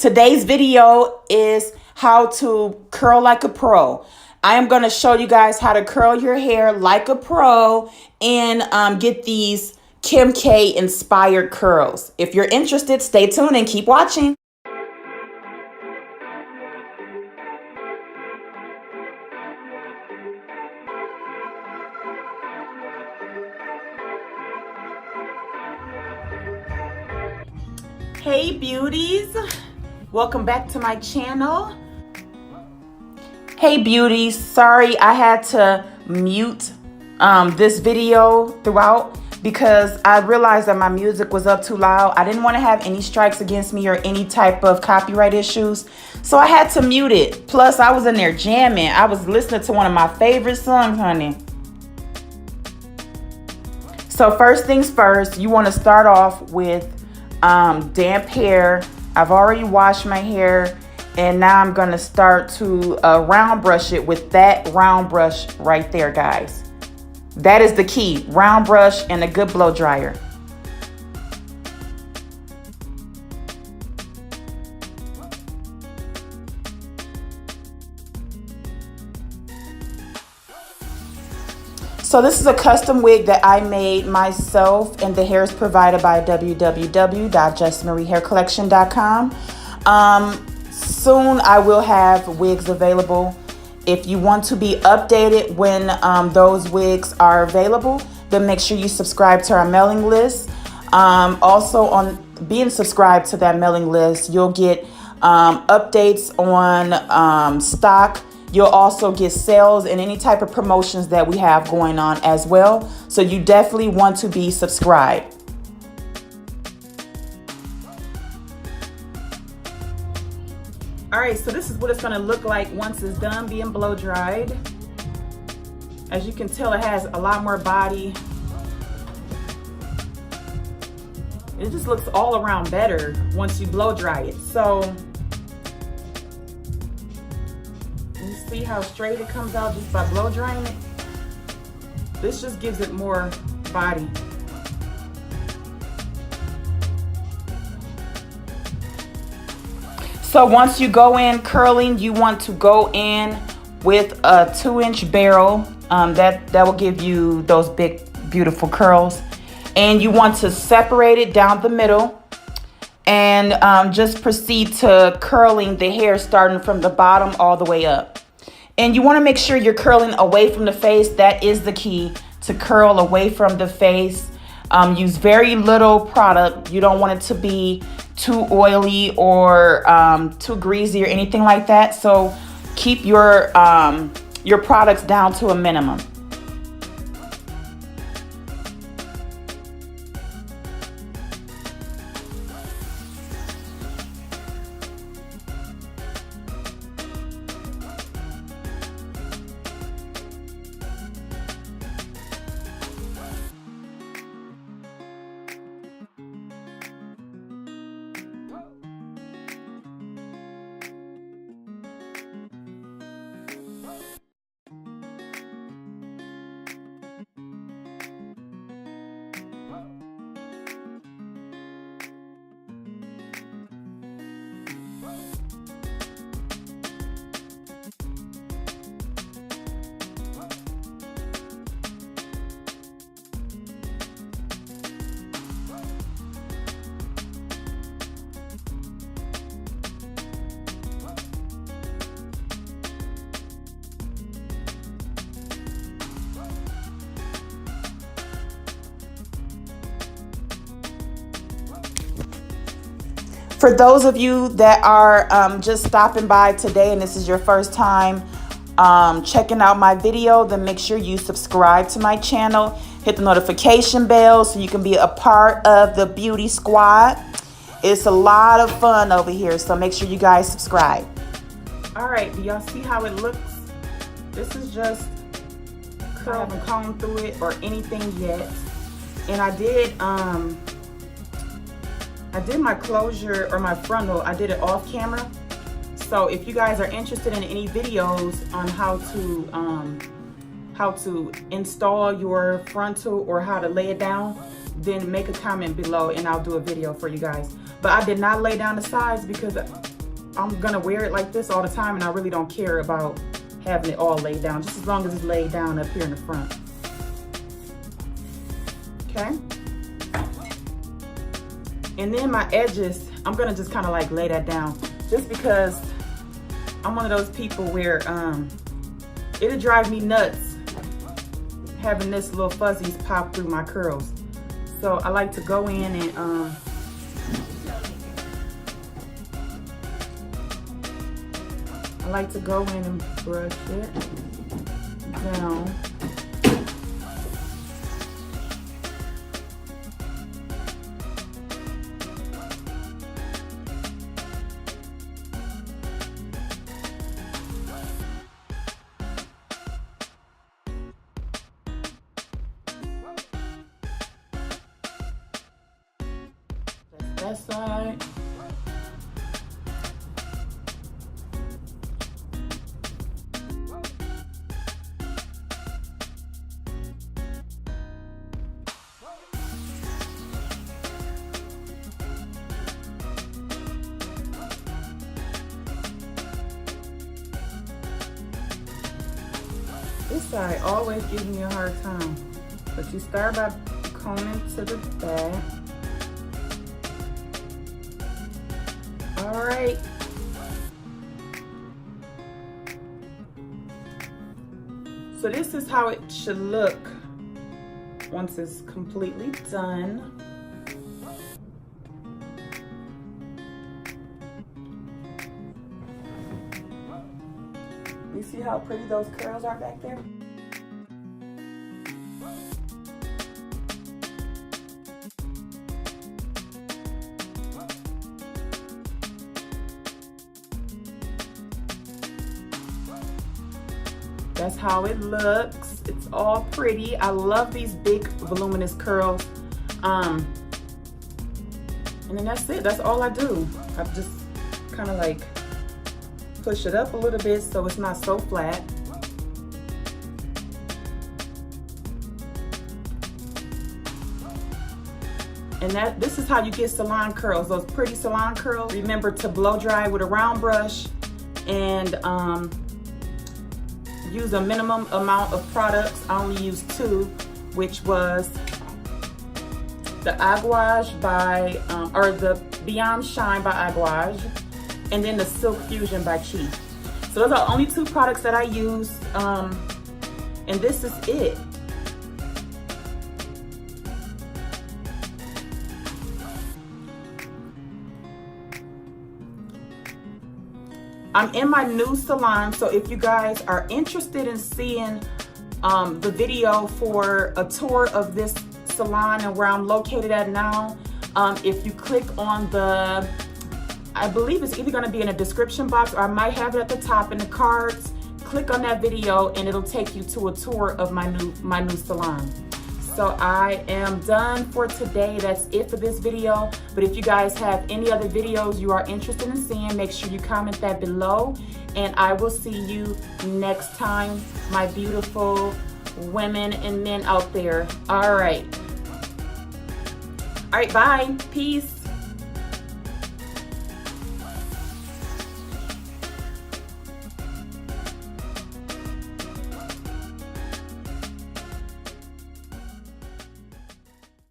Today's video is how to curl like a pro. I am going to show you guys how to curl your hair like a pro and get these Kim K inspired curls. If you're interested, stay tuned and keep watching. Hey beauties, welcome back to my channel. Hey beauties, sorry I had to mute this video throughout because I realized that my music was up too loud. I didn't want to have any strikes against me or any type of copyright issues, so I had to mute it. Plus I was in there jamming. I was listening to one of my favorite songs, honey. So first things first, you want to start off with damp hair. I've already washed my hair and now I'm going to start to round brush it with that round brush right there, guys. That is the key, round brush and a good blow dryer. So this is a custom wig that I made myself, and the hair is provided by www.Jus'MarieHairCollection.com. Soon I will have wigs available. If you want to be updated when those wigs are available, then make sure you subscribe to our mailing list. Also, on being subscribed to that mailing list, you'll get updates on stock. You'll also get sales and any type of promotions that we have going on as well. So you definitely want to be subscribed. All right, so this is what it's gonna look like once it's done being blow dried. As you can tell, it has a lot more body. It just looks all around better once you blow dry it. So you see how straight it comes out just by blow drying it? This just gives it more body. So once you go in curling, you want to go in with a 2-inch barrel. That will give you those big, beautiful curls. And you want to separate it down the middle and just proceed to curling the hair starting from the bottom all the way up. And you want to make sure you're curling away from the face. That is the key, to curl away from the face. Use very little product. You don't want it to be too oily or too greasy or anything like that. So keep your products down to a minimum. For those of you that are just stopping by today and this is your first time checking out my video, then make sure you subscribe to my channel. Hit the notification bell so you can be a part of the beauty squad. It's a lot of fun over here, so make sure you guys subscribe. All right, do y'all see how it looks? This is just curl. I haven't combed through it or anything yet. And I did my closure or my frontal, I did it off camera. So if you guys are interested in any videos on how to install your frontal or how to lay it down, then make a comment below and I'll do a video for you guys. But I did not lay down the sides because I'm gonna wear it like this all the time, and I really don't care about having it all laid down, just as long as it's laid down up here in the front. Okay. And then my edges, I'm gonna just kind of like lay that down, just because I'm one of those people where it'll drive me nuts having this little fuzzies pop through my curls. So I like to go in and brush it down. That side. This side always gives me a hard time, but you start by combing to the back. All right. So this is how it should look once it's completely done. You see how pretty those curls are back there? That's how it looks. It's all pretty. I love these big voluminous curls. And then that's it. That's all I do. I just kind of like push it up a little bit so it's not so flat. And this is how you get salon curls, those pretty salon curls. Remember to blow dry with a round brush and use a minimum amount of products. I only used 2, which was the Aguage by, or the Beyond Shine by Aguage, and then the Silk Fusion by Chi. So those are the only 2 products that I use, and this is it. I'm in my new salon, so if you guys are interested in seeing the video for a tour of this salon and where I'm located at now, if you click on the, I believe it's either gonna be in a description box or I might have it at the top in the cards. Click on that video and it'll take you to a tour of my new salon. So I am done for today. That's it for this video. But if you guys have any other videos you are interested in seeing, make sure you comment that below. And I will see you next time, my beautiful women and men out there. All right. All right, bye. Peace.